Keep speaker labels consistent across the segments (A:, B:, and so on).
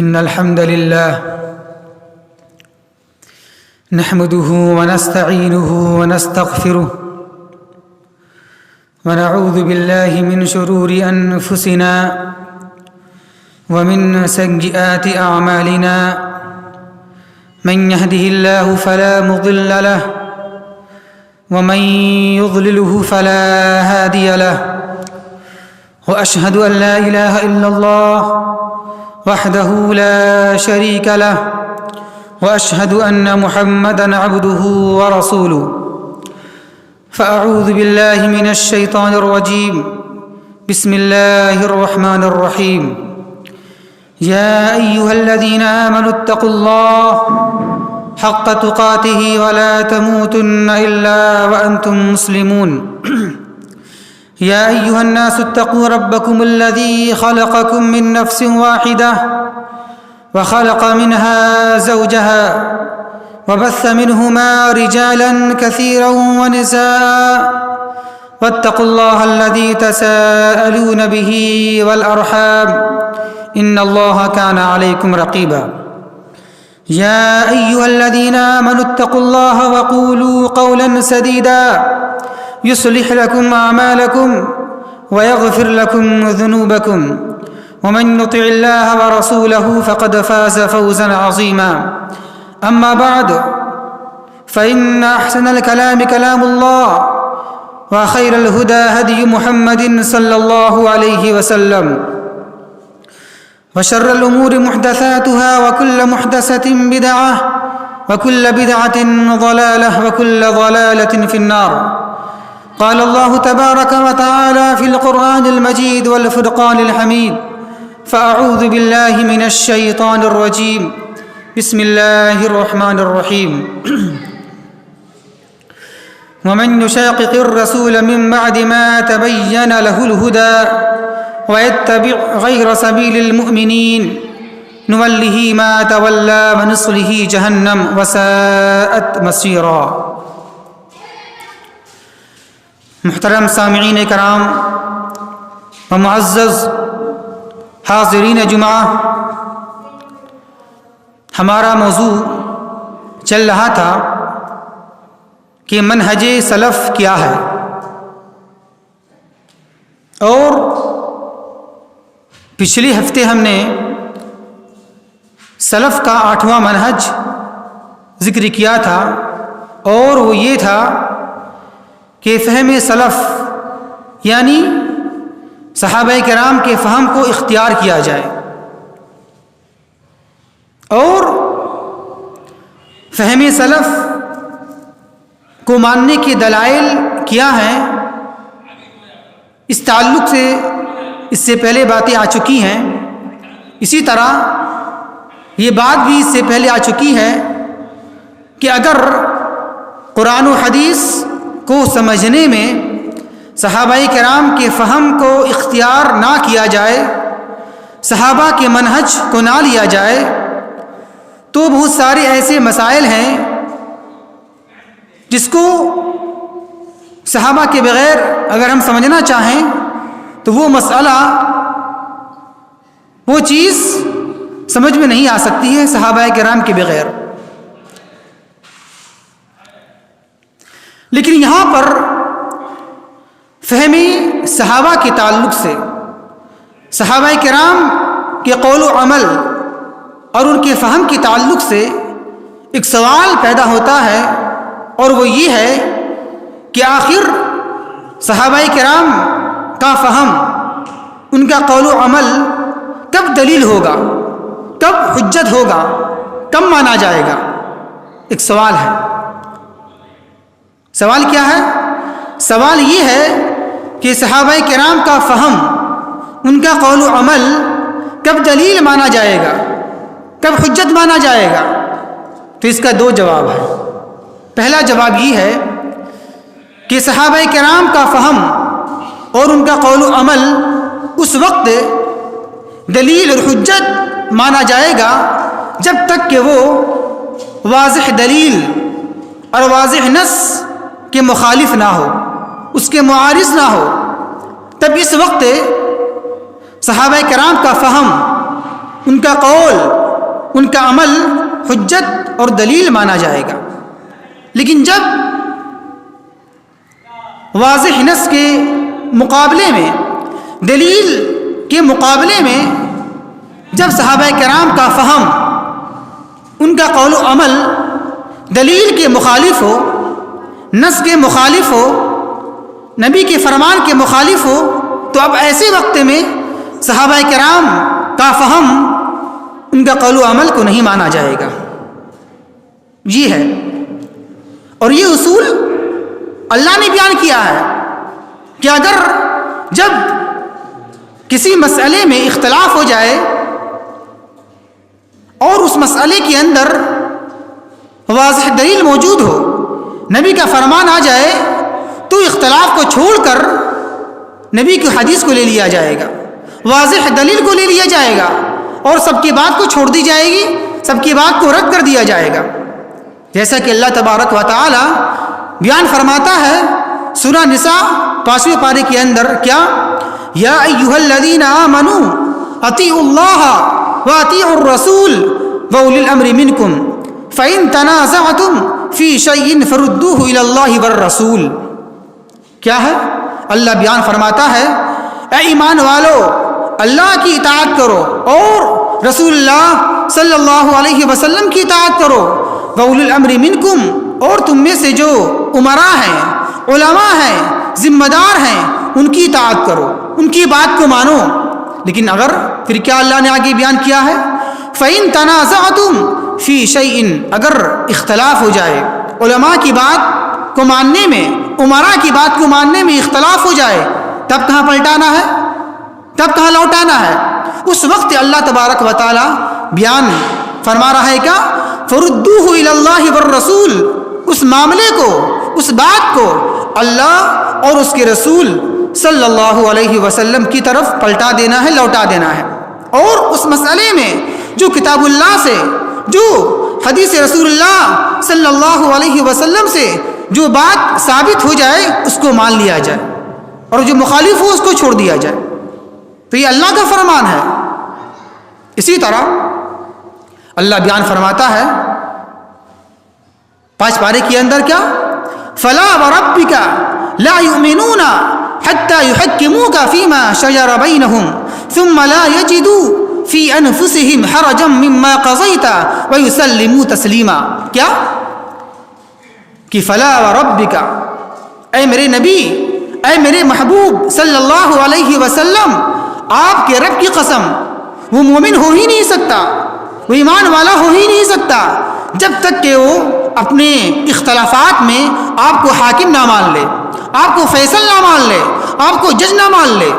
A: إن الحمد لله نحمده ونستعينه ونستغفره ونعوذ بالله من شرور أنفسنا ومن سيئات أعمالنا من يهده الله فلا مضل له ومن يضلله فلا هادي له وأشهد أن لا إله إلا الله وحده لا شريك له وأشهد أن محمدًا عبده ورسوله فأعوذ بالله من الشيطان الرجيم بسم الله الرحمن الرحيم يا أيها الذين آمنوا اتقوا الله حق تقاته ولا تموتن إلا وأنتم مسلمون يا أيها الناس اتقوا ربكم الذي خلقكم من نفس واحدة وخلق منها زوجها وبث منهما رجالا كثيرا ونساء واتقوا الله الذي تساءلون به والأرحام إن الله كان عليكم رقيبا يا أيها الذين آمنوا اتقوا الله وقولوا قولا سديدا يصلح لكم أعمالكم ويغفر لكم ذنوبكم ومن يطع الله ورسوله فقد فاز فوزا عظيما أما بعد فإن أحسن الكلام كلام الله وخير الهدى هدي محمد صلى الله عليه وسلم وشر الأمور محدثاتها وكل محدثة بدعة وكل بدعة ضلالة وكل ضلالة في النار قال الله تبارك وتعالى في القرآن المجيد والفرقان الحميد فأعوذ بالله من الشيطان الرجيم بسم الله الرحمن الرحيم ومن يشاقق الرسول من بعد ما تبين له الهدى ويتبع غير سبيل المؤمنين نوله ما تولى ونصله جهنم وساءت مصيرا محترم سامعین کرام و معزز حاضرین جمعہ، ہمارا موضوع چل رہا تھا کہ منہج سلف کیا ہے، اور پچھلے ہفتے ہم نے سلف کا 8واں منہج ذکر کیا تھا، اور وہ یہ تھا کہ فہم سلف یعنی صحابہ کرام کے فہم کو اختیار کیا جائے، اور فہم سلف کو ماننے کے دلائل کیا ہیں، اس تعلق سے اس سے پہلے باتیں آ چکی ہیں۔ اسی طرح یہ بات بھی اس سے پہلے آ چکی ہے کہ اگر قرآن و حدیث کو سمجھنے میں صحابہ کرام کے فہم کو اختیار نہ کیا جائے، صحابہ کے منہج کو نہ لیا جائے، تو بہت سارے ایسے مسائل ہیں جس کو صحابہ کے بغیر اگر ہم سمجھنا چاہیں تو وہ مسئلہ، وہ چیز سمجھ میں نہیں آ سکتی ہے صحابہ کرام کے بغیر۔ لیکن یہاں پر فہمی صحابہ کے تعلق سے صحابہ کرام کے قول و عمل اور ان کے فہم کے تعلق سے ایک سوال پیدا ہوتا ہے، اور وہ یہ ہے کہ آخر صحابہ کرام کا فہم، ان کا قول و عمل کب دلیل ہوگا، کب حجت ہوگا، کب مانا جائے گا؟ ایک سوال ہے۔ سوال کیا ہے؟ سوال یہ ہے کہ صحابہ کرام کا فہم، ان کا قول و عمل کب دلیل مانا جائے گا، کب حجت مانا جائے گا؟ تو اس کا دو جواب ہے۔ پہلا جواب یہ ہے کہ صحابہ کرام کا فہم اور ان کا قول و عمل اس وقت دلیل اور حجت مانا جائے گا جب تک کہ وہ واضح دلیل اور واضح نص کے مخالف نہ ہو، اس کے معارض نہ ہو، تب اس وقت صحابہ کرام کا فہم ان کا قول، ان کا عمل حجت اور دلیل مانا جائے گا۔ لیکن جب واضح نص کے مقابلے میں، دلیل کے مقابلے میں جب صحابہ کرام کا فہم، ان کا قول و عمل دلیل کے مخالف ہو، نص کے مخالف ہو، نبی کے فرمان کے مخالف ہو، تو اب ایسے وقت میں صحابہ کرام کا فہم، ان کا قول و عمل کو نہیں مانا جائے گا۔ یہ ہے، اور یہ اصول اللہ نے بیان کیا ہے کہ اگر جب کسی مسئلے میں اختلاف ہو جائے اور اس مسئلے کے اندر واضح دلیل موجود ہو، نبی کا فرمان آ جائے، تو اختلاف کو چھوڑ کر نبی کی حدیث کو لے لیا جائے گا، واضح دلیل کو لے لیا جائے گا، اور سب کی بات کو چھوڑ دی جائے گی، سب کی بات کو رد کر دیا جائے گا۔ جیسا کہ اللہ تبارک و تعالی بیان فرماتا ہے سورہ نساء 5ویں پارے کے اندر، کیا یا ایھا الذین آمنوا اطیعوا اللہ واطیعوا الرسول واولی الامر منکم فإن تنازعتم فی شیء فردوہ الی اللہ والرسول۔ کیا ہے؟ اللہ بیان فرماتا ہے اے ایمان والو، اللہ کی اطاعت کرو اور رسول اللہ صلی اللہ علیہ وسلم کی اطاعت کرو، وَأُولِي الْأَمْرِ مِنْكُمْ، اور تم میں سے جو امراء ہیں، علماء ہیں، ذمہ دار ہیں، ان کی اطاعت کرو، ان کی بات کو مانو۔ لیکن اگر پھر کیا اللہ نے آگے بیان کیا ہے، فَإِن تَنَازَعْتُمْ فِي شَيْءٍ، اگر اختلاف ہو جائے، علماء کی بات کو ماننے میں، امراء کی بات کو ماننے میں اختلاف ہو جائے، تب کہاں پلٹانا ہے، تب کہاں لوٹانا ہے؟ اس وقت اللہ تبارک و تعالی بیان فرما رہا ہے کیا، فردوہ الی اللہ والرسول، اس معاملے کو، اس بات کو اللہ اور اس کے رسول صلی اللہ علیہ وسلم کی طرف پلٹا دینا ہے، لوٹا دینا ہے۔ اور اس مسئلے میں جو کتاب اللہ سے، جو حدیث رسول اللہ صلی اللہ علیہ وسلم سے جو بات ثابت ہو جائے اس کو مان لیا جائے، اور جو مخالف ہو اس کو چھوڑ دیا جائے۔ تو یہ اللہ کا فرمان ہے۔ اسی طرح اللہ بیان فرماتا ہے 5 پارے کے اندر، کیا فلا وربک لا یؤمنون حتی یحکموک فیما شجر بینہم ثم لا یجدوا فی انفسہم حرجا مما قضیت ویسلموا تسلیما۔ کیا کہ فلا وربک، اے میرے نبی، اے میرے محبوب صلی اللہ علیہ وسلم، آپ کے رب کی قسم، وہ مومن ہو ہی نہیں سکتا، وہ ایمان والا ہو ہی نہیں سکتا جب تک کہ وہ اپنے اختلافات میں آپ کو حاکم نہ مان لے، آپ کو فیصل نہ مان لے، آپ کو جج نہ مان لے۔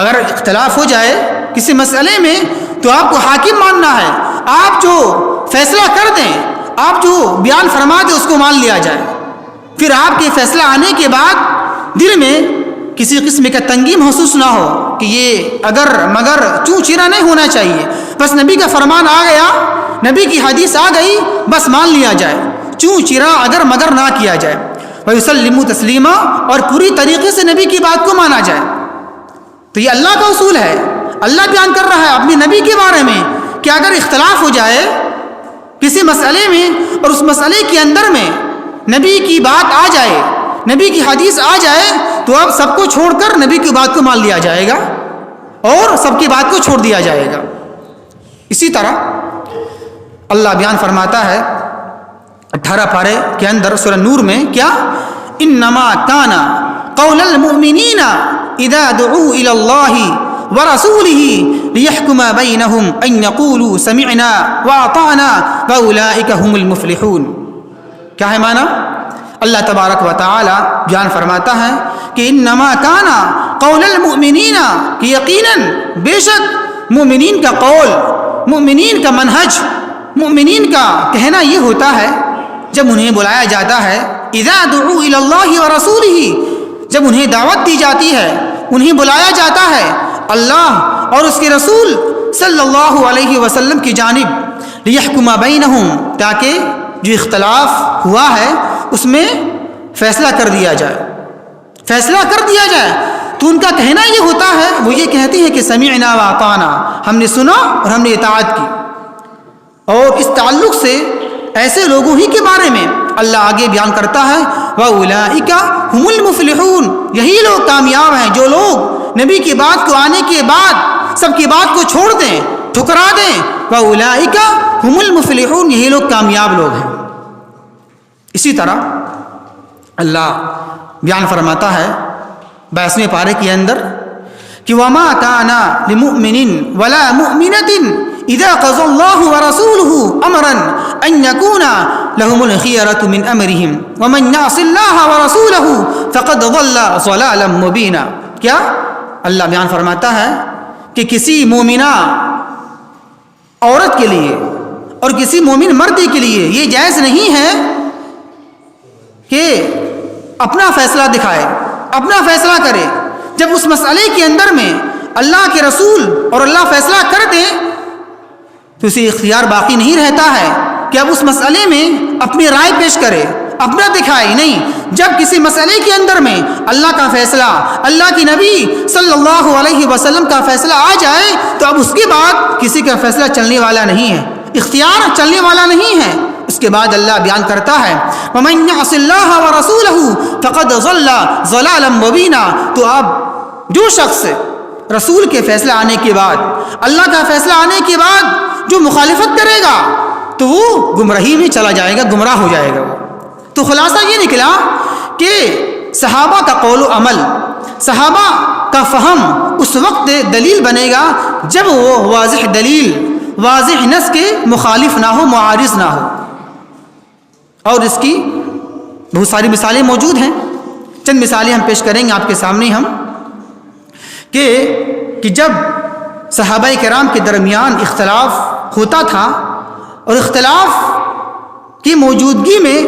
A: اگر اختلاف ہو جائے کسی مسئلے میں تو آپ کو حاکم ماننا ہے، آپ جو فیصلہ کر دیں، آپ جو بیان فرما دیں اس کو مان لیا جائے۔ پھر آپ کے فیصلہ آنے کے بعد دل میں کسی قسم کا تنگی محسوس نہ ہو کہ یہ اگر مگر چوں چرا نہیں ہونا چاہیے، بس نبی کا فرمان آ گیا، نبی کی حدیث آ گئی، بس مان لیا جائے، چوں چرا اگر مگر نہ کیا جائے۔ وَيُسَلِّمُوا تَسْلِيمًا، اور پوری طریقے سے نبی کی بات کو مانا جائے۔ تو یہ اللہ کا اصول ہے۔ اللہ بیان کر رہا ہے اپنے نبی کے بارے میں کہ اگر اختلاف ہو جائے کسی مسئلے میں اور اس مسئلے کے اندر میں نبی کی بات آ جائے، نبی کی حدیث آ جائے، تو اب سب کو چھوڑ کر نبی کی بات کو مان لیا جائے گا اور سب کی بات کو چھوڑ دیا جائے گا۔ اسی طرح اللہ بیان فرماتا ہے 18 پارے کے اندر سورہ نور میں، کیا انما کان قول المؤمنین اذا دعوا الى اللہ ورسولہ لیحکم بینہم ان یقولوا سمعنا واطعنا واولئک هم المفلحون۔ کیا ہے معنی؟ اللہ تبارک و تعالی بیان فرماتا ہے کہ انما کان قول المؤمنین، کہ یقیناً بے شک مومنین کا قول، مومنین کا منہج، مومنین کا کہنا یہ ہوتا ہے جب انہیں بلایا جاتا ہے، اذا دعوا الی اللہ ورسولہ، جب انہیں دعوت دی جاتی ہے، انہیں بلایا جاتا ہے اللہ اور اس کے رسول صلی اللہ علیہ وسلم کی جانب، لیحکم بینہم، تاکہ جو اختلاف ہوا ہے اس میں فیصلہ کر دیا جائے، فیصلہ کر دیا جائے، تو ان کا کہنا یہ ہوتا ہے، وہ یہ کہتے ہیں کہ سمعنا واطعنا، ہم نے سنا اور ہم نے اطاعت کی. اور اس تعلق سے ایسے لوگوں ہی کے بارے میں اللہ آگے بیان کرتا ہے وَأُولَئِكَ هُمُ الْمُفْلِحُونَ، یہی لوگ کامیاب ہیں جو لوگ نبی کی بات کو آنے کے بعد سب کی بات کو چھوڑ دیں، ٹھکرا دیں. وَأُولَئِكَ هُمُ الْمُفْلِحُونَ، یہی لوگ کامیاب لوگ ہیں. اسی طرح اللہ بیان فرماتا ہے 22ویں پارے کے اندر کہ وَمَا كَانَ لِمُؤْمِنٍ وَلَا مُؤْمِنَةٍ اذا قضى الله ورسوله امرا ان يكون لهم الخيرة من امرهم ومن يعص الله ورسوله فقد ضل ضلالا مبينا. کیا اللہ بیان فرماتا ہے کہ کسی مومنہ عورت کے لیے اور کسی مومن مرد کے لیے یہ جائز نہیں ہے کہ اپنا فیصلہ دکھائے، اپنا فیصلہ کرے جب اس مسئلے کے اندر میں اللہ کے رسول اور اللہ فیصلہ کر دے تو اسے اختیار باقی نہیں رہتا ہے کہ اب اس مسئلے میں اپنی رائے پیش کرے، اپنا دکھائے. نہیں، جب کسی مسئلے کے اندر میں اللہ کا فیصلہ، اللہ کی نبی صلی اللہ علیہ وسلم کا فیصلہ آ جائے تو اب اس کے بعد کسی کا فیصلہ چلنے والا نہیں ہے، اختیار چلنے والا نہیں ہے. اس کے بعد اللہ بیان کرتا ہے وَمَن يَعْصِ اللَّهَ وَرَسُولَهُ فَقَدْ ضَلَّ ضَلَالًا مُبِينًا. تو اب جو شخص رسول کے فیصلہ آنے کے بعد، اللہ کا فیصلہ آنے کے بعد جو مخالفت کرے گا تو وہ گمراہی میں چلا جائے گا، گمراہ ہو جائے گا. تو خلاصہ یہ نکلا کہ صحابہ کا قول و عمل، صحابہ کا فہم اس وقت دلیل بنے گا جب وہ واضح دلیل، واضح نص کے مخالف نہ ہو، معارض نہ ہو. اور اس کی بہت ساری مثالیں موجود ہیں. چند مثالیں ہم پیش کریں گے آپ کے سامنے ہم کہ جب صحابہ کرام کے درمیان اختلاف ہوتا تھا اور اختلاف کی موجودگی میں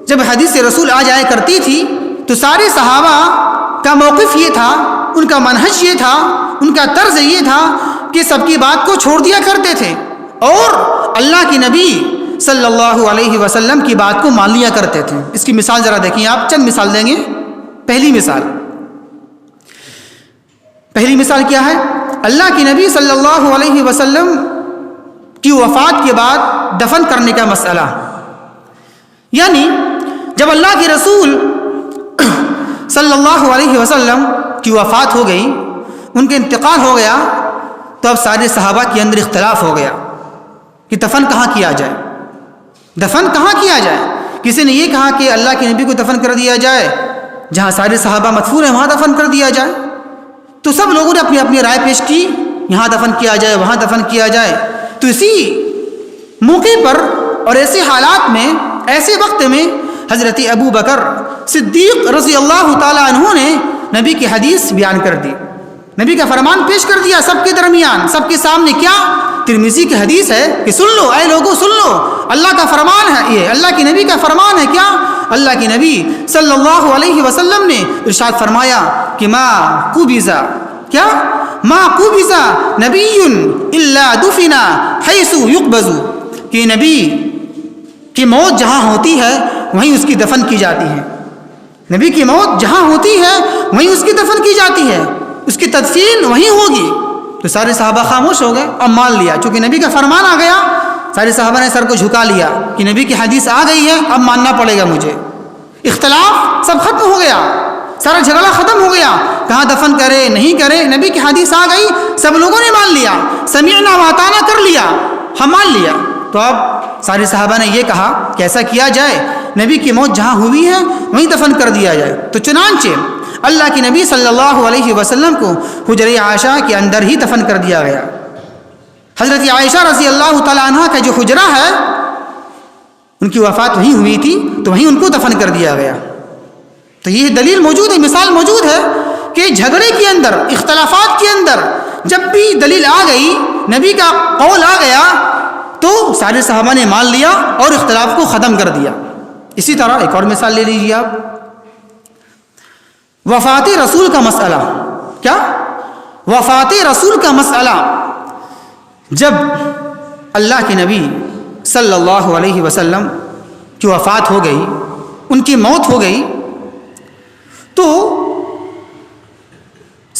A: جب حدیث رسول آ جایا کرتی تھی تو سارے صحابہ کا موقف یہ تھا، ان کا منہج یہ تھا، ان کا طرز یہ تھا کہ سب کی بات کو چھوڑ دیا کرتے تھے اور اللہ کی نبی صلی اللہ علیہ وسلم کی بات کو مان لیا کرتے تھے. اس کی مثال ذرا دیکھیں آپ، چند مثال دیں گے. پہلی مثال کیا ہے؟ اللہ کی نبی صلی اللہ علیہ وسلم کی وفات کے بعد دفن کرنے کا مسئلہ. یعنی جب اللہ کے رسول صلی اللہ علیہ وسلم کی وفات ہو گئی، ان کے انتقال ہو گیا، تو اب سارے صحابہ کے اندر اختلاف ہو گیا کہ دفن کہاں کیا جائے، دفن کہاں کیا جائے. کسی نے یہ کہا کہ اللہ کے نبی کو دفن کر دیا جائے، جہاں سارے صحابہ مدفون ہیں وہاں دفن کر دیا جائے. تو سب لوگوں نے اپنی اپنی رائے پیش کی، یہاں دفن کیا جائے، وہاں دفن کیا جائے. تو اسی موقع پر اور ایسے حالات میں، ایسے وقت میں حضرت ابو بکر صدیق رضی اللہ تعالی عنہ نے نبی کی حدیث بیان کر دی، نبی کا فرمان پیش کر دیا سب کے درمیان، سب کے سامنے. کیا؟ ترمذی کی حدیث ہے کہ سن لو اے لوگوں، سن لو، اللہ کا فرمان ہے، یہ اللہ کی نبی کا فرمان ہے. کیا؟ اللہ کی نبی صلی اللہ علیہ وسلم نے ارشاد فرمایا کہ ما قبض، کیا؟ ما قبض نبی الا دفن حیث یقبض، کہ نبی کی موت جہاں ہوتی ہے وہیں اس کی دفن کی جاتی ہے. نبی کی موت جہاں ہوتی ہے وہیں اس کی دفن کی جاتی ہے، اس کی تدفین وہیں ہوگی. تو سارے صحابہ خاموش ہو گئے، اب مان لیا چونکہ نبی کا فرمان آ گیا. سارے صحابہ نے سر کو جھکا لیا کہ نبی کی حدیث آ گئی ہے، اب ماننا پڑے گا مجھے. اختلاف سب ختم ہو گیا، سارا جھگڑا ختم ہو گیا، کہاں دفن کرے نہیں کرے، نبی کی حدیث آ گئی، سب لوگوں نے مان لیا، سمعنا واطعنا کر لیا، ہم مان لیا. تو اب سارے صحابہ نے یہ کہا کہ ایسا کیا جائے، نبی کی موت جہاں ہوئی ہے وہیں دفن کر دیا جائے. تو چنانچہ اللہ کی نبی صلی اللہ علیہ وسلم کو حجرہ عائشہ کے اندر ہی دفن کر دیا گیا. حضرت عائشہ رضی اللہ تعالیٰ عنہ کا جو حجرہ ہے، ان کی وفات وہیں ہوئی تھی تو وہیں ان کو دفن کر دیا گیا. تو یہ دلیل موجود ہے، مثال موجود ہے کہ جھگڑے کے اندر، اختلافات کے اندر جب بھی دلیل آ گئی، نبی کا قول آ گیا تو سارے صحابہ نے مان لیا اور اختلاف کو ختم کر دیا. اسی طرح ایک اور مثال لے لیجیے آپ، وفات رسول کا مسئلہ. کیا؟ وفات رسول کا مسئلہ. جب اللہ کے نبی صلی اللہ علیہ وسلم کی وفات ہو گئی، ان کی موت ہو گئی، تو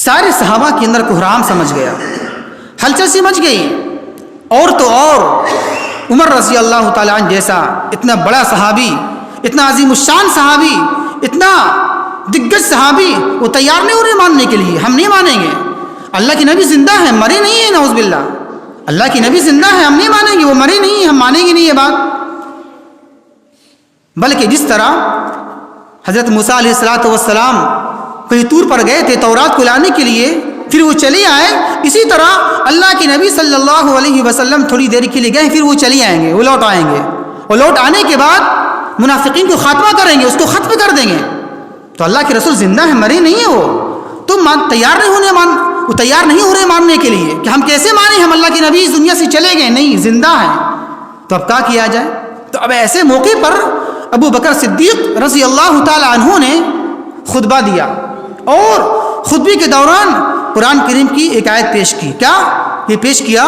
A: سارے صحابہ کے اندر کوحرام سمجھ گیا، ہلچل سی مچ گئی. اور تو اور عمر رضی اللہ تعالیٰ عنہ جیسا اتنا بڑا صحابی، اتنا عظیم الشان صحابی، اتنا دگج صحابی، وہ تیار نہیں ہو رہے ماننے کے لیے. ہم نہیں مانیں گے، اللہ کے نبی زندہ ہیں، مرے نہیں ہیں. نعوذ باللہ، اللہ کے نبی زندہ ہیں، ہم نہیں مانیں گے، وہ مرے نہیں ہیں، ہم مانیں گے نہیں یہ بات. بلکہ جس طرح حضرت موسیٰ علیہ السلام کہیں طور پر گئے تھے تورات کو لانے کے لیے، پھر وہ چلے آئے، اسی طرح اللہ کے نبی صلی اللہ علیہ وسلم تھوڑی دیر کے لیے گئے، پھر وہ چلے آئیں گے، وہ لوٹ آئیں گے. اور لوٹ آنے کے بعد منافقین کو خاتمہ کریں گے، اس کو ختم کر دیں گے. تو اللہ کے رسول زندہ ہیں، مرے نہیں ہیں. وہ تیار نہیں ہو رہے ماننے کے لیے کہ ہم کیسے مانیں، ہم اللہ کے نبی اس دنیا سے چلے گئے، نہیں، زندہ ہیں. تو اب کیا کیا جائے؟ تو اب ایسے موقع پر ابو بکر صدیق رضی اللہ تعالی عنہ نے خطبہ دیا، اور خطبے کے دوران قرآن کریم کی ایک آیت پیش کی. کیا یہ پیش کیا؟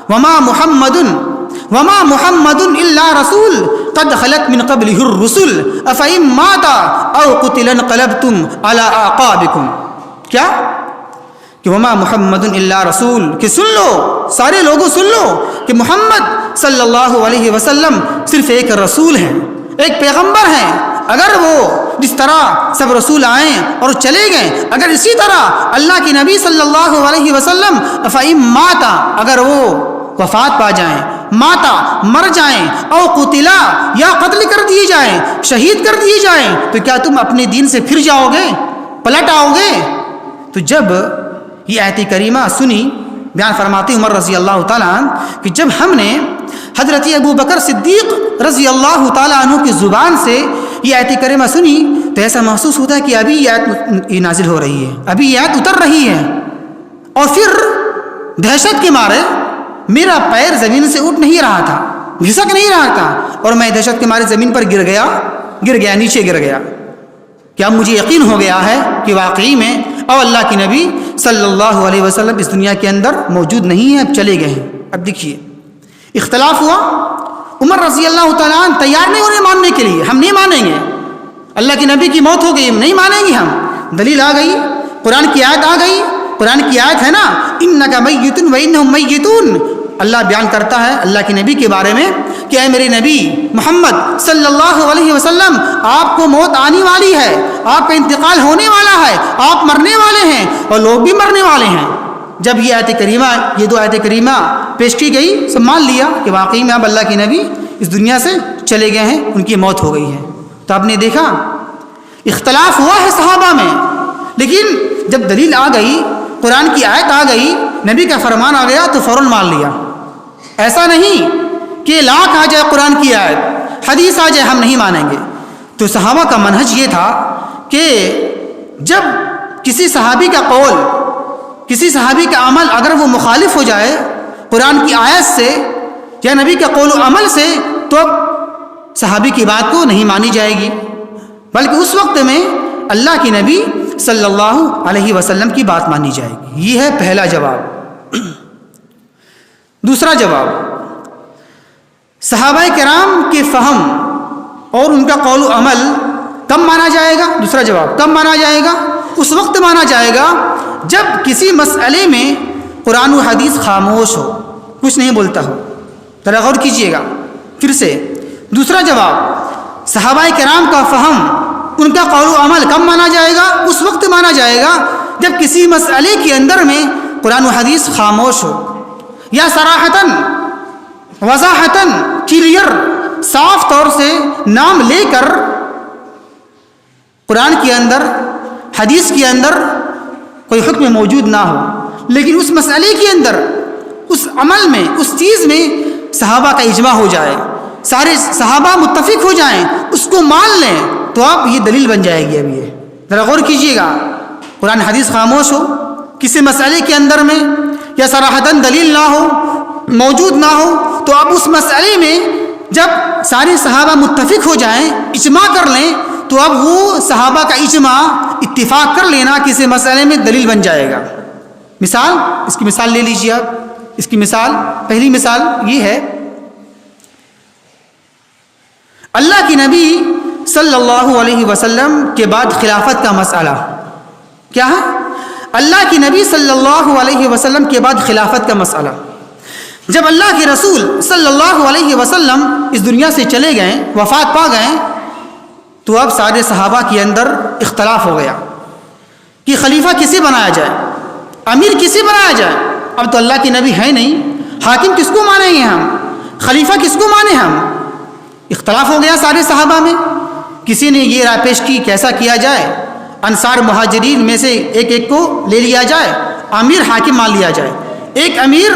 A: وما محمد الا رسول قد خلت من قبلہ الرسل افئن مات او قتل انقلبتم علی اعقابکم. کیا کہ وما محمد الا رسول، کہ سن لو، سارے لوگوں سن لو کہ محمد صلی اللہ علیہ وسلم صرف ایک رسول ہیں، ایک پیغمبر ہیں. اگر وہ جس طرح سب رسول آئیں اور چلے گئے، اگر اسی طرح اللہ کے نبی صلی اللہ علیہ وسلم فَإِن مَاتَ، اگر وہ وفات پا جائیں، ماتا مر جائیں، او قتلا یا قتل کر دیے جائیں، شہید کر دیے جائیں، تو کیا تم اپنے دین سے پھر جاؤ گے، پلٹ آؤ گے؟ تو جب یہ آیت کریمہ سنی، بیان فرماتے عمر رضی اللہ تعالیٰ عنہ کہ جب ہم نے حضرت ابو بکر صدیق رضی اللہ تعالیٰ عنہ کی زبان سے یہ آیت کریمہ سنی، تو ایسا محسوس ہوتا ہے کہ ابھی یہ آیت نازل ہو رہی ہے، ابھی یہ آیت اتر رہی ہے. اور پھر دہشت کے مارے میرا پیر زمین سے اٹھ نہیں رہا تھا، گھسک نہیں رہا تھا، اور میں دہشت کے مارے زمین پر گر گیا، نیچے گر گیا. کیا مجھے یقین ہو گیا ہے کہ واقعی میں اور اللہ کے نبی صلی اللہ علیہ وسلم اس دنیا کے اندر موجود نہیں ہیں، اب چلے گئے ہیں. اب دیکھیے اختلاف ہوا، عمر رضی اللہ تعالیٰ عنہ تیار نہیں ہو رہے ماننے کے لیے، ہم نہیں مانیں گے، اللہ کے نبی کی موت ہو گئی، ہم نہیں مانیں گے. ہم دلیل آ گئی، قرآن کی آیت آ گئی. قرآن کی آیت ہے نا، انک میت و انہم میتون. اللہ بیان کرتا ہے اللہ کے نبی کے بارے میں کہ اے میرے نبی محمد صلی اللہ علیہ وسلم، آپ کو موت آنے والی ہے، آپ کا انتقال ہونے والا ہے، آپ مرنے والے ہیں اور لوگ بھی مرنے والے ہیں. جب یہ آیت کریمہ، یہ دو آیت کریمہ پیش کی گئی، سب مان لیا کہ واقعی میں اب اللہ کے نبی اس دنیا سے چلے گئے ہیں، ان کی موت ہو گئی ہے. تو آپ نے دیکھا اختلاف ہوا ہے صحابہ میں، لیکن جب دلیل آ گئی، قرآن کی آیت آ گئی، نبی کا فرمان آ گیا، تو فوراً مان لیا. ایسا نہیں کہ لاکھ آ جائے قرآن کی آیت، حدیث آ جائے، ہم نہیں مانیں گے. تو صحابہ کا منہج یہ تھا کہ جب کسی صحابی کا قول، کسی صحابی کا عمل اگر وہ مخالف ہو جائے قرآن کی آیت سے یا نبی کا قول و عمل سے، تو اب صحابی کی بات کو نہیں مانی جائے گی، بلکہ اس وقت میں اللہ کے نبی صلی اللہ علیہ وسلم کی بات مانی جائے گی. یہ ہے پہلا جواب. دوسرا جواب، صحابہ کرام کے فہم اور ان کا قول و عمل کب مانا جائے گا؟ دوسرا جواب، کب مانا جائے گا؟ اس وقت مانا جائے گا جب کسی مسئلے میں قرآن و حدیث خاموش ہو، کچھ نہیں بولتا ہو. ذرا غور کیجئے گا پھر سے. دوسرا جواب، صحابہ کرام کا فہم، ان کا قول و عمل کب مانا جائے گا؟ اس وقت مانا جائے گا جب کسی مسئلے کے اندر میں قرآن و حدیث خاموش ہو، یا صراحتاً، وضاحتاً، کلیئر، صاف طور سے نام لے کر قرآن کے اندر، حدیث کے اندر کوئی حکم موجود نہ ہو، لیکن اس مسئلے کے اندر، اس عمل میں، اس چیز میں صحابہ کا اجماع ہو جائے، سارے صحابہ متفق ہو جائیں، اس کو مان لیں، تو اب یہ دلیل بن جائے گی. اب یہ ذرا غور کیجئے گا، قرآن حدیث خاموش ہو کسی مسئلے کے اندر میں، یا صراحتاً دلیل نہ ہو، موجود نہ ہو، تو اب اس مسئلے میں جب سارے صحابہ متفق ہو جائیں، اجماع کر لیں، تو اب وہ صحابہ کا اجماع، اتفاق کر لینا کسی مسئلے میں دلیل بن جائے گا. مثال، اس کی مثال لے لیجیے آپ. اس کی مثال، پہلی مثال یہ ہے، اللہ کے نبی صلی اللہ علیہ وسلم کے بعد خلافت کا مسئلہ. کیا ہے؟ اللہ کی نبی صلی اللہ علیہ وسلم کے بعد خلافت کا مسئلہ. جب اللہ کے رسول صلی اللہ علیہ وسلم اس دنیا سے چلے گئے، وفات پا گئے، تو اب سارے صحابہ کے اندر اختلاف ہو گیا کہ خلیفہ کسے بنایا جائے، امیر کسے بنایا جائے. اب تو اللہ کے نبی ہے نہیں، حاکم کس کو مانیں گے ہم، خلیفہ کس کو مانیں ہم. اختلاف ہو گیا سارے صحابہ میں. کسی نے یہ رائے پیش کی کیسا کیا جائے، انصار مہاجرین میں سے ایک ایک کو لے لیا جائے، امیر حاکم مان لیا جائے. ایک امیر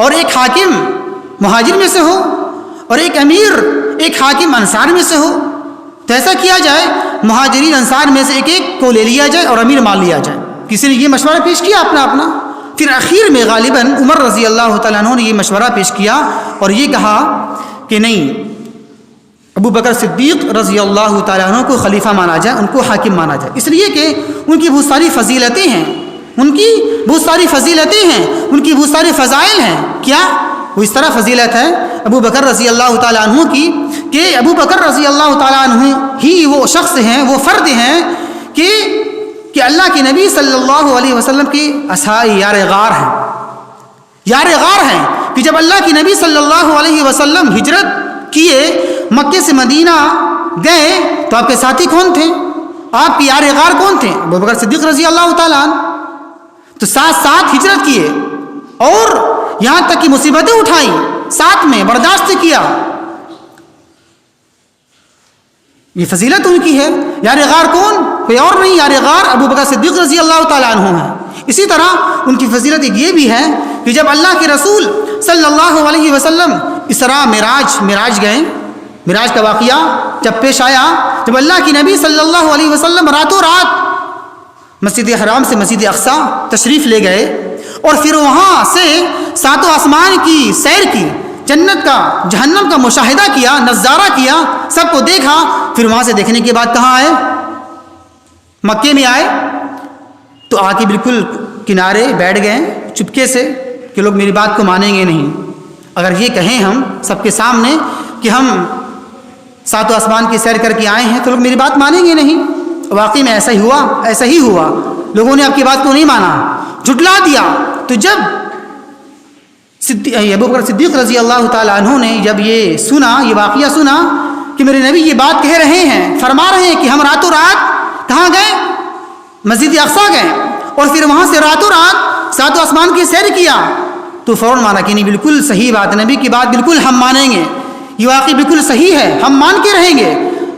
A: اور ایک حاکم مہاجر میں سے ہو، اور ایک امیر ایک حاکم انصار میں سے ہو. تو ایسا کیا جائے، مہاجرین انصار میں سے ایک ایک کو لے لیا جائے اور امیر مان لیا جائے. کسی نے یہ مشورہ پیش کیا اپنا اپنا. پھر اخیر میں غالباً عمر رضی اللہ تعالیٰ عنہ نے یہ مشورہ پیش کیا اور یہ کہا کہ نہیں، ابو بکر صدیق رضی اللہ تعالیٰ عنہ کو خلیفہ مانا جائے، ان کو حاکم مانا جائے. اس لیے کہ ان کی بہت ساری فضیلتیں ہیں، ان کی بہت ساری فضیلتیں ہیں، ان کی بہت سارے فضائل ہیں. کیا وہ اس طرح فضیلت ہے ابو بکر رضی اللہ تعالیٰ عنہ کی کہ ابو بکر رضی اللہ تعالیٰ عنہ ہی وہ شخص ہیں، وہ فرد ہیں کہ اللہ کے نبی صلی اللہ علیہ وسلم کی یار غار ہیں. یار غار ہیں کہ جب اللہ کے نبی صلی اللہ علیہ وسلم ہجرت کیے، مکے سے مدینہ گئے، تو آپ کے ساتھی کون تھے، آپ کے یار غار کون تھے، ابو بکر صدیق رضی اللہ تعالیٰ عنہ. تو ساتھ ہجرت کیے اور یہاں تک کہ مصیبتیں اٹھائی، ساتھ میں برداشت کیا. یہ فضیلت ان کی ہے. یار غار کون، کوئی اور نہیں، یار غار ابو بکر صدیق رضی اللہ تعالیٰ عنہ ہیں. اسی طرح ان کی فضیلت یہ بھی ہے کہ جب اللہ کے رسول صلی اللہ علیہ وسلم اسراء معراج گئے، معراج کا واقعہ جب پیش آیا، جب اللہ کی نبی صلی اللہ علیہ وسلم راتوں رات مسجد حرام سے مسجد اقصی تشریف لے گئے اور پھر وہاں سے ساتوں آسمان کی سیر کی، جنت کا جہنم کا مشاہدہ کیا، نظارہ کیا، سب کو دیکھا. پھر وہاں سے دیکھنے کے بعد کہاں آئے، مکے میں آئے، تو آ کے بالکل کنارے بیٹھ گئے چپکے سے کہ لوگ میری بات کو مانیں گے نہیں. اگر یہ کہیں ہم سب کے سامنے کہ ہم ساتوں آسمان کی سیر کر کے آئے ہیں تو لوگ میری بات مانیں گے نہیں. واقعی میں ایسا ہی ہوا. لوگوں نے آپ کی بات کو نہیں مانا، جھٹلا دیا. تو جب ابو بکر صدیق رضی اللہ تعالیٰ عنہ نے جب یہ سنا، یہ واقعہ سنا کہ میرے نبی یہ بات کہہ رہے ہیں، فرما رہے ہیں کہ ہم راتوں رات کہاں گئے، مسجد اقصی گئے اور پھر وہاں سے راتوں رات ساتوں آسمان کی سیر کیا، تو فوراً مانا کہ نہیں، بالکل صحیح بات، نبی کی بات بالکل ہم مانیں گے، یہ واقعی بالکل صحیح ہے، ہم مان کے رہیں گے.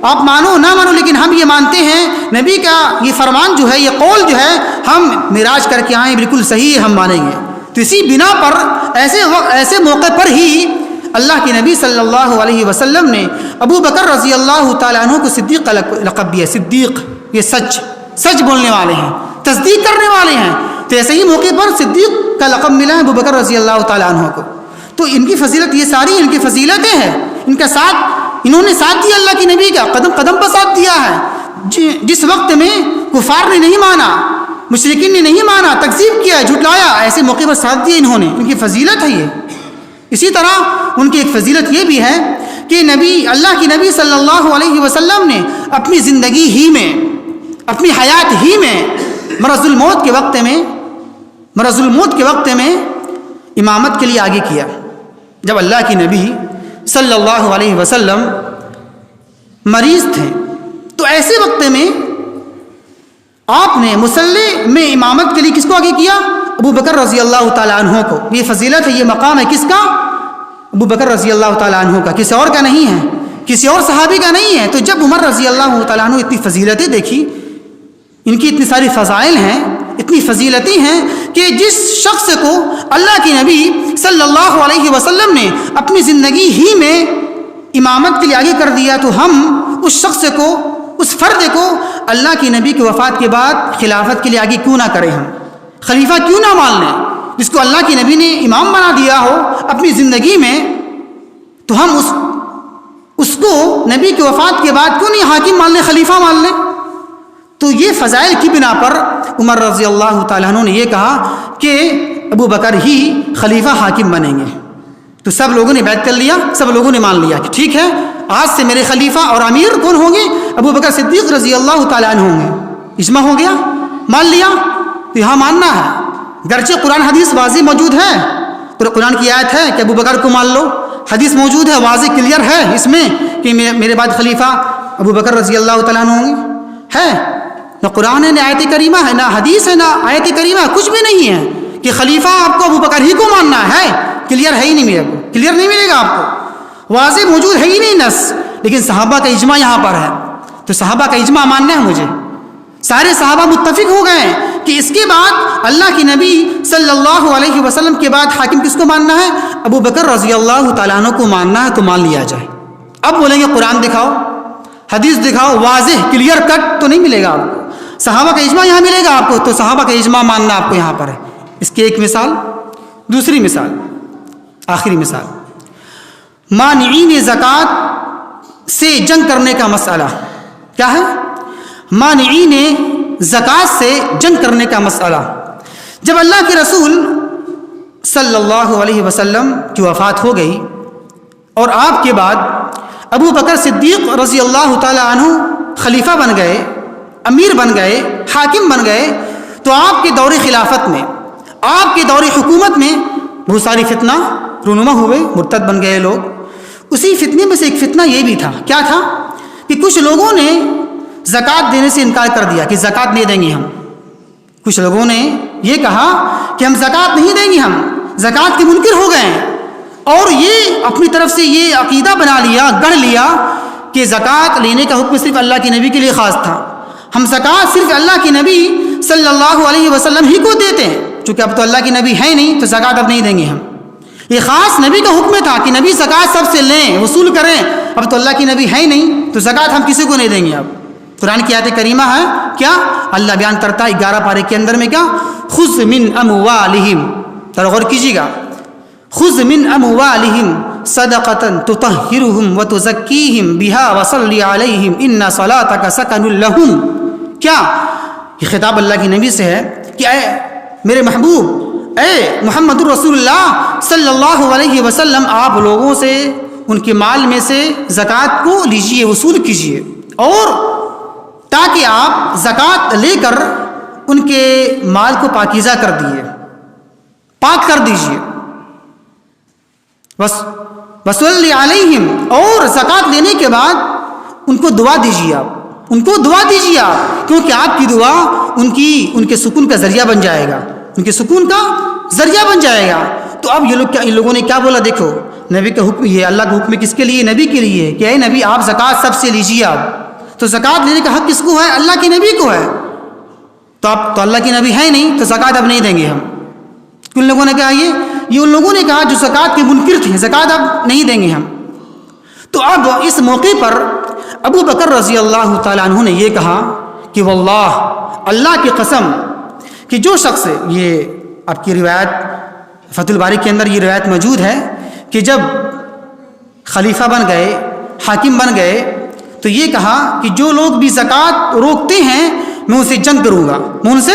A: آپ مانو نہ مانو لیکن ہم یہ مانتے ہیں نبی کا یہ فرمان جو ہے، یہ قول جو ہے، ہم معراج کر کے آئیں، بالکل صحیح ہے، ہم مانیں گے. تو اسی بنا پر ایسے موقع پر ہی اللہ کے نبی صلی اللہ علیہ وسلم نے ابو بکر رضی اللہ تعالیٰ عنہ کو صدیق کا لقب دیا. صدیق، یہ سچ بولنے والے ہیں، تصدیق کرنے والے ہیں. تو ایسے ہی موقع پر صدیق کا لقب ملا ہے ابو بکر رضی اللہ تعالیٰ عنہ کو. تو ان کی فضیلت، یہ ساری ان کی فضیلتیں ہیں. ان کا ساتھ، انہوں نے ساتھ دیا اللہ کے نبی کا، قدم قدم پر ساتھ دیا ہے. جس وقت میں کفار نے نہیں مانا، مشرکین نے نہیں مانا، تکذیب کیا، جھٹلایا، ایسے موقع پر ساتھ دیا انہوں نے. ان کی فضیلت ہے یہ. اسی طرح ان کی ایک فضیلت یہ بھی ہے کہ اللہ کی نبی صلی اللہ علیہ وسلم نے اپنی زندگی ہی میں، اپنی حیات ہی میں، مرض الموت کے وقت میں امامت کے لیے آگے کیا. جب اللہ کی نبی صلی اللہ علیہ وسلم مریض تھے تو ایسے وقت میں آپ نے مصلی میں امامت کے لیے کس کو آگے کیا، ابو بکر رضی اللہ تعالیٰ عنہ کو. یہ فضیلت ہے، یہ مقام ہے کس کا، ابو بکر رضی اللہ تعالیٰ عنہ کا، کسی اور کا نہیں ہے، کسی اور صحابی کا نہیں ہے. تو جب عمر رضی اللہ تعالیٰ عنہ اتنی فضیلتیں دیکھی، ان کی اتنی ساری فضائل ہیں، اتنی فضیلتیں ہیں کہ جس شخص کو اللہ کے نبی صلی اللہ علیہ وسلم نے اپنی زندگی ہی میں امامت کے لیے آگے کر دیا، تو ہم اس شخص کو، اس فرد کو اللہ کی نبی کی وفات کے بعد خلافت کے لیے آگے کیوں نہ کریں، ہم خلیفہ کیوں نہ مان لیں، جس کو اللہ کی نبی نے امام بنا دیا ہو اپنی زندگی میں. تو ہم اس کو نبی کی وفات کے بعد کیوں نہیں حاکم مان لیں، خلیفہ مان لیں. تو یہ فضائل کی بنا پر عمر رضی اللہ تعالیٰ عنہ نے یہ کہا کہ ابو بکر ہی خلیفہ حاکم بنیں گے. تو سب لوگوں نے بیعت کر لیا، سب لوگوں نے مان لیا کہ ٹھیک ہے، آج سے میرے خلیفہ اور امیر کون ہوں گے، ابو بکر صدیق رضی اللہ تعالیٰ عنہ ہوں گے. اجماع ہو گیا، مان لیا. تو یہاں ماننا ہے، گرچہ قرآن حدیث واضح موجود ہے، تو قرآن کی آیت ہے کہ ابو بکر کو مان لو، حدیث موجود ہے واضح کلیئر ہے اس میں کہ میرے بعد خلیفہ ابو بکر رضی اللہ تعالیٰ عنہ ہوں گے، ہے نہ قرآن ہے نہ آیت کریمہ ہے، نہ حدیث ہے نہ آیت کریمہ ہے، کچھ بھی نہیں ہے کہ خلیفہ آپ کو ابو بکر ہی کو ماننا ہے، کلیئر ہے ہی نہیں، میرے کو کلیئر نہیں ملے گا آپ کو، واضح موجود ہے ہی نہیں نص، لیکن صحابہ کا اجماع یہاں پر ہے، تو صحابہ کا اجماع ماننا ہے مجھے، سارے صحابہ متفق ہو گئے کہ اس کے بعد اللہ کے نبی صلی اللہ علیہ وسلم کے بعد حاکم کس کو ماننا ہے؟ ابو بکر رضی اللہ تعالیٰ عنہ کو ماننا ہے، تو مان لیا جائے۔ اب بولیں گے قرآن دکھاؤ، حدیث دکھاؤ، واضح کلیئر کٹ تو نہیں ملے گا آپ کو، صحابہ کا اجماع یہاں ملے گا آپ کو، تو صحابہ کا اجماع ماننا آپ کو یہاں پر ہے۔ اس کی ایک مثال، دوسری مثال، آخری مثال، مانعین زکوٰۃ سے جنگ کرنے کا مسئلہ کیا ہے؟ مانعین زکوٰۃ سے جنگ کرنے کا مسئلہ، جب اللہ کے رسول صلی اللہ علیہ وسلم کی وفات ہو گئی اور آپ کے بعد ابو بکر صدیق رضی اللہ تعالیٰ عنہ خلیفہ بن گئے، امیر بن گئے، حاکم بن گئے، تو آپ کے دور خلافت میں، آپ کے دور حکومت میں بہت ساری فتنہ رونما ہوئے، مرتد بن گئے لوگ۔ اسی فتنے میں سے ایک فتنہ یہ بھی تھا، کیا تھا؟ کہ کچھ لوگوں نے زکوٰۃ دینے سے انکار کر دیا کہ زکوٰۃ نہیں دیں گے ہم، کچھ لوگوں نے یہ کہا کہ ہم زکوٰۃ نہیں دیں گے، ہم زکوٰۃ کے منکر ہو گئے، اور یہ اپنی طرف سے یہ عقیدہ بنا لیا، گڑھ لیا کہ زکوٰۃ لینے کا حکم صرف اللہ کے نبی کے لیے خاص تھا، ہم زکوٰۃ صرف اللہ کے نبی صلی اللہ علیہ وسلم ہی کو دیتے ہیں، چونکہ اب تو اللہ کے نبی ہے نہیں تو زکوٰۃ اب نہیں دیں گے ہم، یہ خاص نبی کا حکم تھا کہ نبی زکوٰۃ سب سے لیں، وصول کریں، اب تو اللہ کی نبی ہے ہی نہیں تو زکوٰۃ ہم کسی کو نہیں دیں گے۔ اب قرآن کی آیت کریمہ ہے کیا؟ اللہ بیان کرتا ہے 11 پارے کے اندر میں کیا؟ خذ من اموالہم، ذرا غور کیجیے گا، خذ من اموالہم صدقۃ تطہرہم وتزکیہم بہا وصلی علیہم ان صلاتک سکن لہم۔ کیا یہ خطاب اللہ کے نبی سے ہے کہ اے میرے محبوب، اے محمد الرسول اللہ صلی اللہ علیہ وسلم، آپ لوگوں سے ان کے مال میں سے زکوٰۃ کو لیجئے، وصول کیجئے، اور تاکہ آپ زکوٰۃ لے کر ان کے مال کو پاکیزہ کر دیے، پاک کر دیجئے، وصلی علیہم، اور زکوٰۃ لینے کے بعد ان کو دعا دیجیے، آپ ان کو دعا دیجیے آپ، کیونکہ آپ کی دعا ان کے سکون کا ذریعہ بن جائے گا، ان کے سکون کا ذریعہ بن جائے گا۔ تو اب یہ لوگ ان لوگوں نے کیا بولا؟ دیکھو نبی کا حکم، یہ اللہ کا حکم کس کے لیے؟ نبی کے لیے، کہ اے نبی آپ زکوٰۃ سب سے لیجیے، آپ تو زکوٰۃ لینے کا حق کس کو ہے؟ اللہ کے نبی کو ہے، تو آپ تو اللہ کے نبی ہے نہیں تو زکوٰۃ اب نہیں دیں گے ہم۔ ان لوگوں نے کہا یہ ان لوگوں نے کہا جو زکوٰۃ کے منکر تھے، زکوٰۃ اب نہیں دیں گے ہم۔ تو اب اس موقع پر ابو بکر رضی اللہ تعالیٰ عنہ نے یہ کہا کہ واللہ، اللہ کی قسم، کہ جو شخص، یہ آپ کی روایت فتح الباری کے اندر یہ روایت موجود ہے کہ جب خلیفہ بن گئے، حاکم بن گئے، تو یہ کہا کہ جو لوگ بھی زکوٰۃ روکتے ہیں میں ان سے جنگ کروں گا، میں ان سے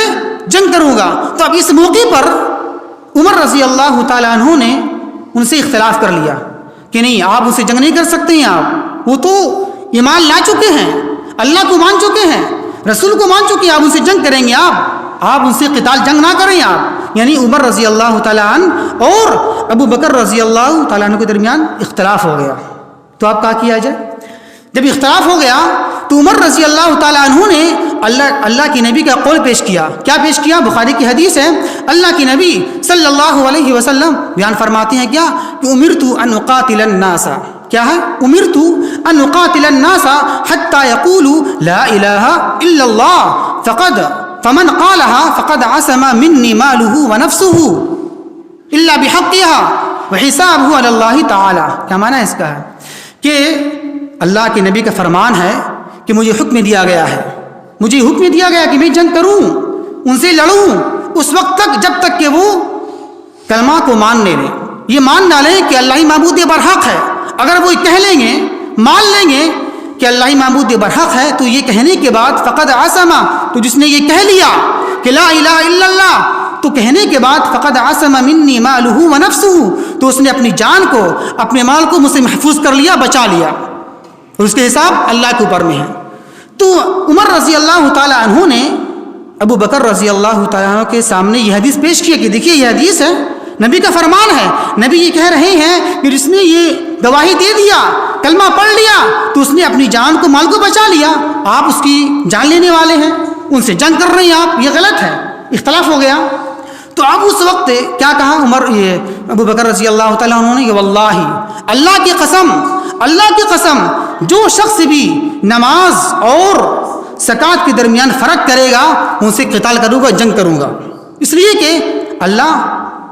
A: جنگ کروں گا۔ تو اب اس موقع پر عمر رضی اللہ تعالیٰ عنہ نے ان سے اختلاف کر لیا کہ نہیں، آپ ان سے جنگ نہیں کر سکتے ہیں، آپ وہ تو ایمان لا چکے ہیں، اللہ کو مان چکے ہیں، رسول کو مان چکے ہیں، آپ ان سے جنگ کریں گے، آپ ان سے قتال جنگ نہ کریں آپ۔ یعنی عمر رضی اللہ تعالیٰ عنہ اور ابو بکر رضی اللہ تعالیٰ عنہ کے درمیان اختلاف ہو گیا، تو آپ کیا کیا جائے؟ جب اختلاف ہو گیا تو عمر رضی اللہ تعالیٰ عنہ نے اللہ کے نبی کا قول پیش کیا۔ کیا پیش کیا؟ بخاری کی حدیث ہے، اللہ کے نبی صلی اللہ علیہ وسلم بیان فرماتے ہیں کیا کہ امرت ان اقاتل الناس، کیا ہے؟ امرت ان اقاتل الناس حتى يقولوا لا الہ الا اللہ فمن قالها فقد عصم مني ماله ونفسه الا بحقها وحسابه على اللہ تعالی۔ کیا معنی اس کا ہے؟ کہ اللہ کے نبی کا فرمان ہے کہ مجھے حکم دیا گیا ہے، مجھے حکم دیا گیا کہ میں جنگ کروں، ان سے لڑوں اس وقت تک جب تک کہ وہ کلمہ کو مان لے لیں، یہ مان نہ لیں کہ اللہ ہی معبود برحق ہے۔ اگر وہ کہہ لیں گے، مان لیں گے کہ اللہ ہی معبود برحق ہے، تو یہ کہنے کے بعد فقد عصم، تو جس نے یہ کہہ لیا کہ لا الہ الا اللہ، تو کہنے کے بعد فقد عصم منی مالہ ونفسہ، تو اس نے اپنی جان کو، اپنے مال کو مجھ سے محفوظ کر لیا، بچا لیا، اور اس کے حساب اللہ کے اوپر میں ہے۔ تو عمر رضی اللہ تعالی عنہ نے ابو بکر رضی اللہ تعالیٰ عنہ کے سامنے یہ حدیث پیش کیا کہ دیکھیے یہ حدیث ہے، نبی کا فرمان ہے، نبی یہ کہہ رہے ہیں کہ جس نے یہ گواہی دے دیا، کلمہ پڑھ لیا، تو اس نے اپنی جان کو، مال کو بچا لیا، آپ اس کی جان لینے والے ہیں، ان سے جنگ کر رہے ہیں آپ، یہ غلط ہے، اختلاف ہو گیا۔ تو اب اس وقت کیا کہا ابو بکر رضی اللہ تعالیٰ عنہ نے کہ واللہ، اللہ کی قسم جو شخص بھی نماز اور زکوٰۃ کے درمیان فرق کرے گا ان سے قتال کروں گا، جنگ کروں گا، اس لیے کہ اللہ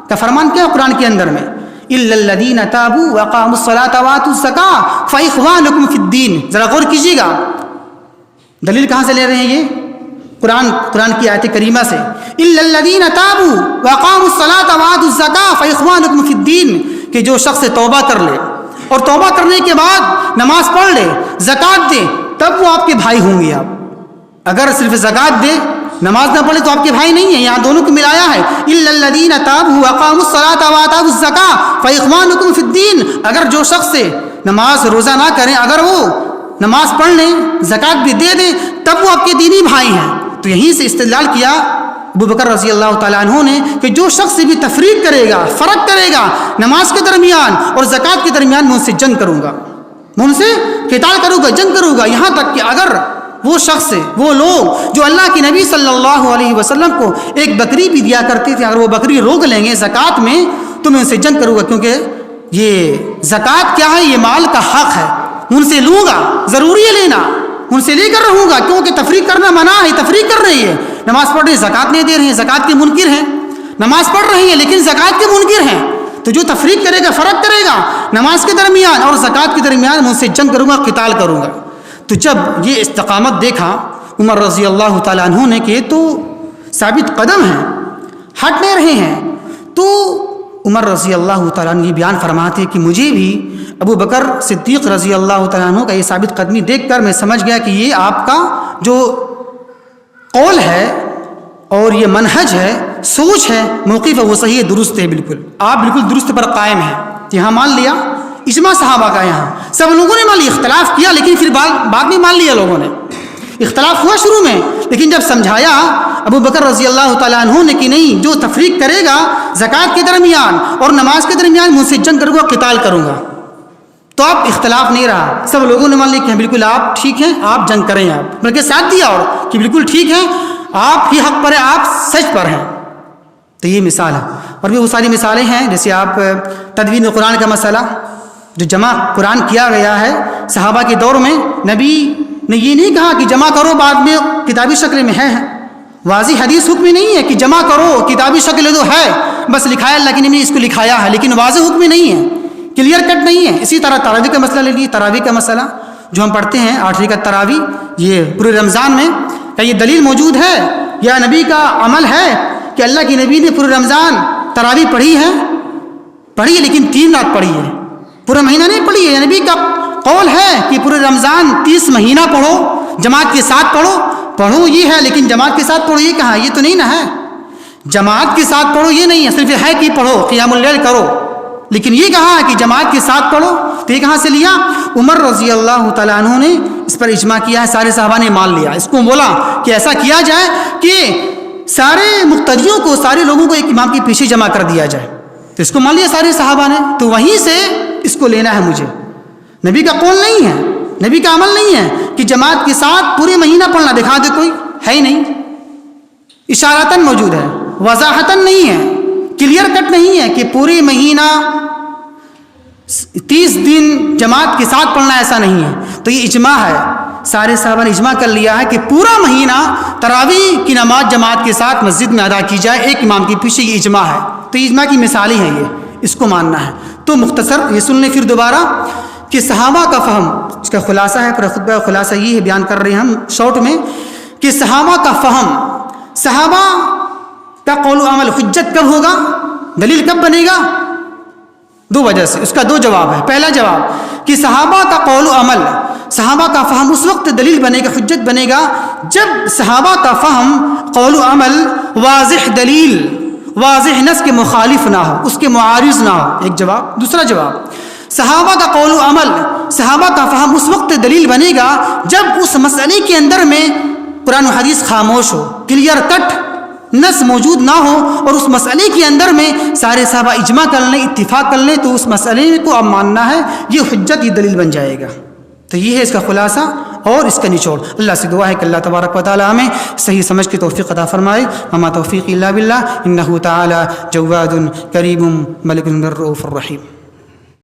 A: کا فرمان کیا ہے قرآن کے اندر میں، الا الذین تابوا واقاموا الصلاۃ واتوا الزکاۃ فاخوانکم فی الدین۔ ذرا غور کیجیے گا دلیل کہاں سے لے رہے ہیں، یہ قرآن کی آیت کریمہ سے، الا الذین تابوا واقاموا الصلاۃ واتوا الزکاۃ فاخوانکم فی الدین، کہ جو شخص توبہ کر لے اور توبہ کرنے کے بعد نماز پڑھ لے، زکوٰۃ دے، تب وہ آپ کے بھائی ہوں گے۔ آپ اگر صرف زکوٰۃ دے نماز نہ پڑھے تو آپ کے بھائی نہیں ہیں، یہاں دونوں کو ملایا ہے، الا الذین تابوا واقاموا الصلاۃ واتوا الزکاۃ فاخوانکم فی الدین۔ اگر جو شخص نماز روزہ نہ کریں، اگر وہ نماز پڑھ لیں، زکوٰۃ بھی دے دیں، تب وہ آپ کے دینی بھائی ہیں۔ تو یہیں سے استدلال کیا ابو بکر رضی اللہ تعالیٰ عنہ نے کہ جو شخص بھی تفریق کرے گا، فرق کرے گا نماز کے درمیان اور زکوٰۃ کے درمیان، میں ان سے جنگ کروں گا، میں ان سے قتال کروں گا، جنگ کروں گا، یہاں تک کہ اگر وہ شخص، وہ لوگ جو اللہ کے نبی صلی اللہ علیہ وسلم کو ایک بکری بھی دیا کرتے تھے، اگر وہ بکری روک لیں گے زکوٰۃ میں تو میں ان سے جنگ کروں گا، کیونکہ یہ زکوٰۃ کیا ہے، یہ مال کا حق ہے، ان سے لوں گا، ضروری ہے لینا، ان سے لے کر رہوں گا، کیونکہ تفریق کرنا منع ہے، تفریق کر رہی ہے، نماز پڑھ رہے ہیں زکوٰۃ نہیں دے رہے ہیں، زکوٰۃ کے منکر ہیں، نماز پڑھ رہے ہیں لیکن زکوٰۃ کے منکر ہیں، تو جو تفریق کرے گا، فرق کرے گا نماز کے درمیان اور زکوٰۃ کے درمیان، میں ان سے جنگ کروں گا، قتال کروں گا۔ تو جب یہ استقامت دیکھا عمر رضی اللہ تعالیٰ عنہ نے کہ تو ثابت قدم ہیں، ہٹ نہیں رہے ہیں، تو عمر رضی اللہ تعالیٰ عنہ یہ بیان فرماتے کہ مجھے بھی ابو بکر صدیق رضی اللہ تعالیٰ عنہ کا یہ ثابت قدمی دیکھ کر میں سمجھ گیا کہ یہ آپ کا جو قول ہے اور یہ منہج ہے، سوچ ہے، موقف ہے، وہ صحیح ہے، درست ہے، بالکل آپ بالکل درست پر قائم ہیں۔ یہاں مان لیا اجماع صحابہ کا، یہاں سب لوگوں نے مان لیا، اختلاف کیا لیکن پھر بعد میں مان لیا لوگوں نے، اختلاف ہوا شروع میں، لیکن جب سمجھایا ابو بکر رضی اللہ تعالیٰ عنہ نے کہ نہیں، جو تفریق کرے گا زکوٰۃ کے درمیان اور نماز کے درمیان، میں ان سے جنگ کروں گا، قتال کروں گا، تو اب اختلاف نہیں رہا، سب لوگوں نے مان لیا کہ بالکل آپ ٹھیک ہیں، آپ جنگ کریں، آپ بلکہ ساتھ دیا اور کہ بالکل ٹھیک ہے، آپ ہی حق پر ہیں، آپ سچ پر ہیں۔ تو یہ مثال ہے، اور بھی وہ ساری مثالیں ہیں، جیسے آپ تدوین قرآن کا مسئلہ، جو جمع قرآن کیا گیا ہے صحابہ کے دور میں، نبی نے یہ نہیں کہا کہ جمع کرو، بعد میں کتابی شکل میں ہے، واضح حدیث حکم نہیں ہے کہ جمع کرو، کتابی شکل تو ہے، بس لکھایا اللہ کے نبی نے اس کو لکھایا ہے، لیکن واضح حکم نہیں ہے، کلیئر کٹ نہیں ہے۔ اسی طرح تراویح کا مسئلہ لے لیجیے، تراویح کا مسئلہ جو ہم پڑھتے ہیں 8 رکعت تراویح، یہ پورے رمضان میں، کیا یہ دلیل موجود ہے یا نبی کا عمل ہے کہ اللہ کے نبی نے پورے رمضان تراویح پڑھی ہے لیکن 3 رات پڑھی ہے، پورا مہینہ نہیں پڑھی ہے؟ نبی کا قول ہے کہ پورے رمضان 30 مہینہ پڑھو، جماعت کے ساتھ پڑھو یہ ہے، لیکن جماعت کے ساتھ پڑھو یہ کہاں ہے؟ یہ تو نہیں نہ ہے، جماعت کے ساتھ پڑھو یہ نہیں ہے، صرف ہے کہ پڑھو، قیام اللیل کرو، لیکن یہ کہا ہے کہ جماعت کے ساتھ پڑھو، تو یہ کہاں سے لیا؟ عمر رضی اللہ تعالیٰ عنہ نے اس پر اجماع کیا ہے، سارے صحابہ نے مان لیا، اس کو بولا کہ ایسا کیا جائے کہ سارے مقتدیوں کو، سارے لوگوں کو ایک امام کے پیچھے جمع کر دیا جائے، تو اس کو مان لیا سارے صحابہ نے، تو وہیں سے اس کو لینا ہے مجھے، نبی کا قول نہیں ہے، نبی کا عمل نہیں ہے کہ جماعت کے ساتھ پورے مہینہ پڑھنا، دکھا دے کوئی، ہے ہی نہیں، اشارتاً موجود ہے، وضاحتاً نہیں ہے، کلیئر کٹ نہیں ہے کہ پورے مہینہ 30 دن جماعت کے ساتھ پڑھنا، ایسا نہیں ہے۔ تو یہ اجماع ہے، سارے صحابہ نے اجماع کر لیا ہے کہ پورا مہینہ تراویح کی نماز جماعت کے ساتھ مسجد میں ادا کی جائے، ایک امام کے پیچھے، یہ اجماع ہے۔ تو اجماع کی مثالیں ہیں، یہ اس کو ماننا ہے۔ تو مختصر یہ سن لیں پھر دوبارہ کہ صحابہ کا فہم، اس کا خلاصہ ہے، پورا خطبہ کا خلاصہ یہ ہے، بیان کر رہے ہیں ہم شارٹ میں، کہ صحابہ کا فہم، صحابہ کا قول و عمل حجت کب ہوگا، دلیل کب بنے گا؟ 2 وجہ سے، اس کا 2 جواب ہے۔ پہلا جواب کہ صحابہ کا قول و عمل، صحابہ کا فہم اس وقت دلیل بنے گا، حجت بنے گا، جب صحابہ کا فہم، قول و عمل واضح دلیل، واضح نص کے مخالف نہ ہو، اس کے معارض نہ ہو، ایک جواب۔ دوسرا جواب، صحابہ کا قول و عمل، صحابہ کا فہم اس وقت دلیل بنے گا جب اس مسئلے کے اندر میں قرآن و حدیث خاموش ہو، کلیئر کٹ نص موجود نہ ہو اور اس مسئلے کے اندر میں سارے صحابہ اجماع کر لیں، اتفاق کر لیں، تو اس مسئلے کو اب ماننا ہے، یہ حجت، یہ دلیل بن جائے گا۔ تو یہ ہے اس کا خلاصہ اور اس کا نچوڑ۔ اللہ سے دعا ہے کہ اللہ تبارک و تعالی ہمیں صحیح سمجھ کی توفیق عطا فرمائے۔ وما توفیق الا باللہ انہ تعالی جواد کریم ملک الرؤوف الرحیم۔